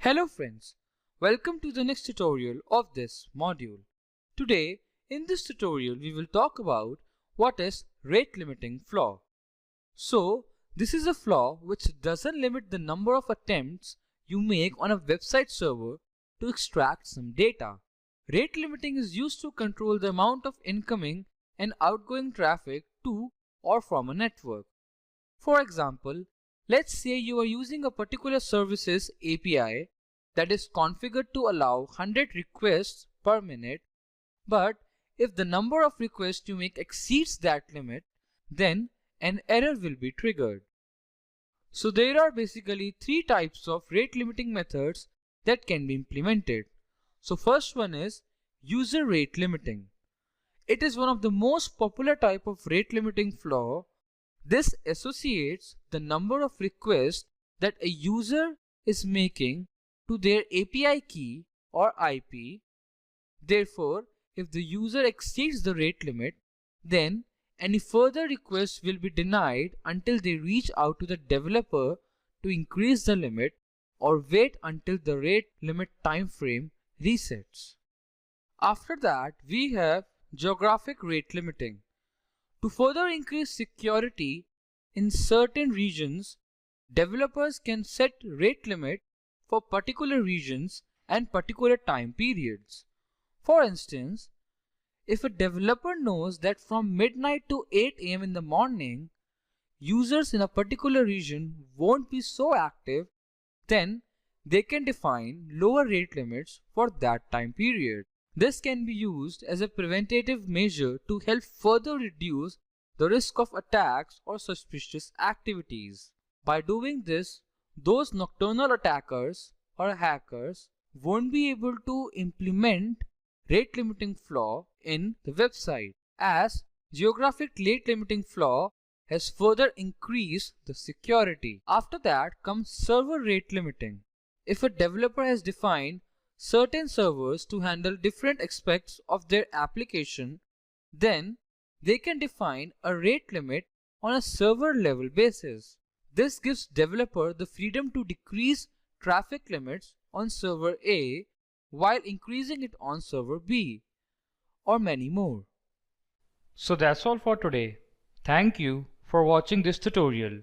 Hello friends, welcome to the next tutorial of this module. Today, in this tutorial, we will talk about what is rate limiting flaw. So, this is a flaw which doesn't limit the number of attempts you make on a website server to extract some data. Rate limiting is used to control the amount of incoming and outgoing traffic to or from a network. For example, let's say you are using a particular service's API that is configured to allow 100 requests per minute, but if the number of requests you make exceeds that limit, then an error will be triggered. So there are basically three types of rate limiting methods that can be implemented. So first one is user rate limiting. It is one of the most popular type of rate limiting flaw. This associates the number of requests that a user is making to their API key or IP. Therefore, if the user exceeds the rate limit, then any further requests will be denied until they reach out to the developer to increase the limit or wait until the rate limit time frame resets. After that, we have geographic rate limiting. To further increase security in certain regions, developers can set rate limit for particular regions and particular time periods. For instance, if a developer knows that from midnight to 8 am in the morning, users in a particular region won't be so active, then they can define lower rate limits for that time period. This can be used as a preventative measure to help further reduce the risk of attacks or suspicious activities. By doing this, those nocturnal attackers or hackers won't be able to implement rate limiting flaw in the website, as geographic rate limiting flaw has further increased the security. After that comes server rate limiting. If a developer has defined certain servers to handle different aspects of their application, then they can define a rate limit on a server level basis. This gives developer the freedom to decrease traffic limits on server A while increasing it on server B, or many more. So that's all for today. Thank you for watching this tutorial.